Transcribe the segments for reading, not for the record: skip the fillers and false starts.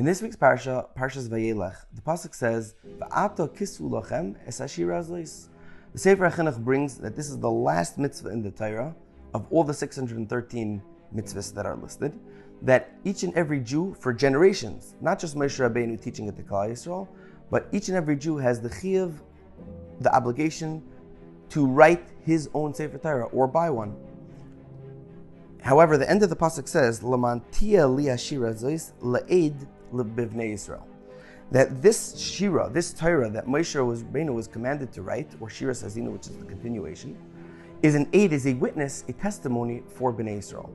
In this week's Parshas Vayelech, the pasuk says, "Va'ato kisu lachem es hashira zois." The Sefer HaChinuch brings that this is the last mitzvah in the Torah of all the 613 mitzvahs that are listed, that each and every Jew for generations, not just Moshe Rabbeinu teaching it to Klal Yisrael, but each and every Jew has the chiyuv, the obligation to write his own Sefer Torah or buy one. However, the end of the pasuk says, "Laman tia li hashira zois la'ed lebivnei Yisrael," that this shira, this Torah that Moshe Rabbeinu was commanded to write, or Shira Sazina, which is the continuation, is an aid, is a witness, a testimony for Bnei Yisrael.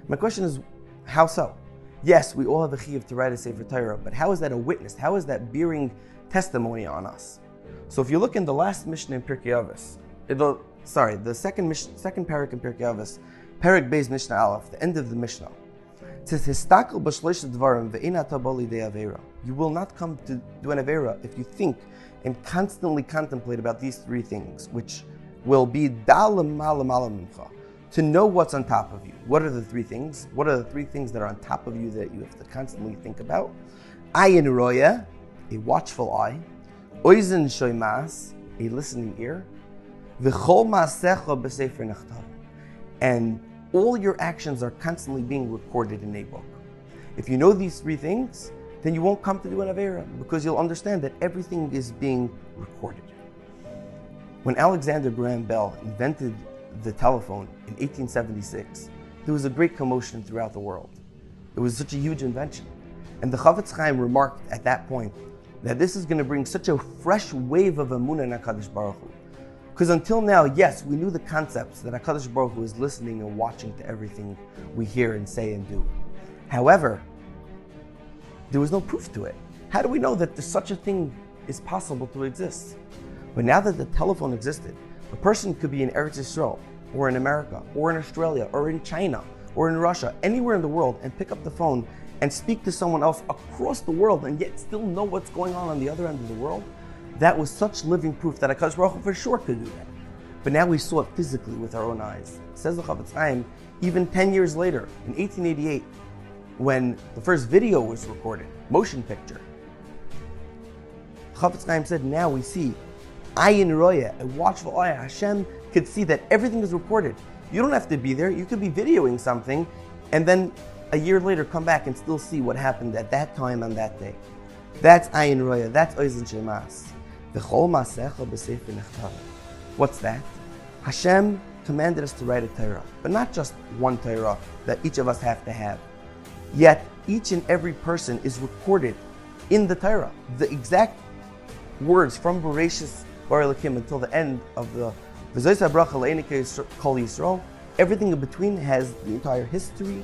My question is, how so? Yes, we all have a chiyuv to write a Sefer Torah, but how is that a witness? How is that bearing testimony on us? So if you look in the last Mishnah in Pirkei Avos, the second parak in Pirkei Avos, Parak Beis Mishnah Aleph, the end of the Mishnah, it says, "Histakel b'shlosh dvarim ve'ein ata bo lidei avera." You will not come to do an avera if you think and constantly contemplate about these three things, which will be dalam malam mincha, to know what's on top of you. What are the three things? What are the three things that are on top of you that you have to constantly think about? Ayin roya, a watchful eye. Oizen shoymas, a listening ear. V'chol ma'asecha b'sefer nechtav, and all your actions are constantly being recorded in a book. If you know these three things, then you won't come to do an avera, because you'll understand that everything is being recorded. When Alexander Graham Bell invented the telephone in 1876, there was a great commotion throughout the world. It was such a huge invention. And the Chafetz Chaim remarked at that point that this is going to bring such a fresh wave of emunah in HaKadosh Baruch Hu. Because until now, yes, we knew the concepts that HaKadosh Baruch Hu is listening and watching to everything we hear and say and do. However, there was no proof to it. How do we know that such a thing is possible to exist? But now that the telephone existed, a person could be in Eretz Yisrael, or in America, or in Australia, or in China, or in Russia, anywhere in the world, and pick up the phone and speak to someone else across the world and yet still know what's going on the other end of the world. That was such living proof that HaKadosh Baruch Hu for sure could do that. But now we saw it physically with our own eyes. Says the Chafetz Chaim, even 10 years later, in 1888, when the first video was recorded, motion picture, Chafetz Chaim said, now we see Ayin Roya, a watchful eye. Hashem could see that everything is recorded. You don't have to be there. You could be videoing something, and then a year later come back and still see what happened at that time on that day. That's Ayin Roya. That's Oizen Shemas. What's that? Hashem commanded us to write a Torah, but not just one Torah that each of us have to have. Yet each and every person is recorded in the Torah. The exact words from Bereshis Bar Elokim until the end of the V'zois HaBracha Le'enei Kol Yisrael, everything in between has the entire history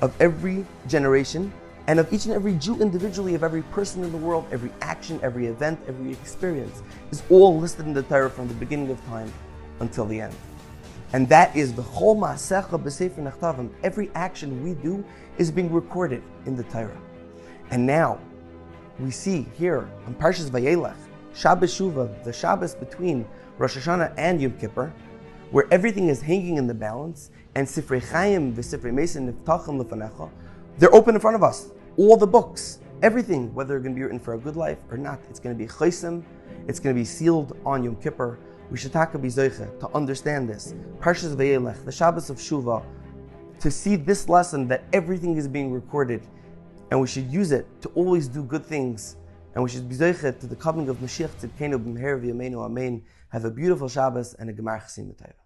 of every generation, and of each and every Jew individually, of every person in the world, every action, every event, every experience is all listed in the Torah from the beginning of time until the end. And that is V'chol ma'asecha b'sefer nechtavim. Every action we do is being recorded in the Torah. And now we see here on Parshas Vayelech, Shabbos Shuva, the Shabbos between Rosh Hashanah and Yom Kippur, where everything is hanging in the balance, and Sifrei Chaim v'Sifrei Mesim niftachim lefanecha, they're open in front of us. All the books, everything, whether they're going to be written for a good life or not, it's going to be chaysim, it's going to be sealed on Yom Kippur. We should taka b'zoiche to understand this. Parshas Vayelech, the Shabbos of Shuva, to see this lesson that everything is being recorded, and we should use it to always do good things, and we should be zoiche to the coming of Mashiach Tzidkenu b'meher v'yameinu amen. Have a beautiful Shabbos and a Gemar Chasim B'Torah.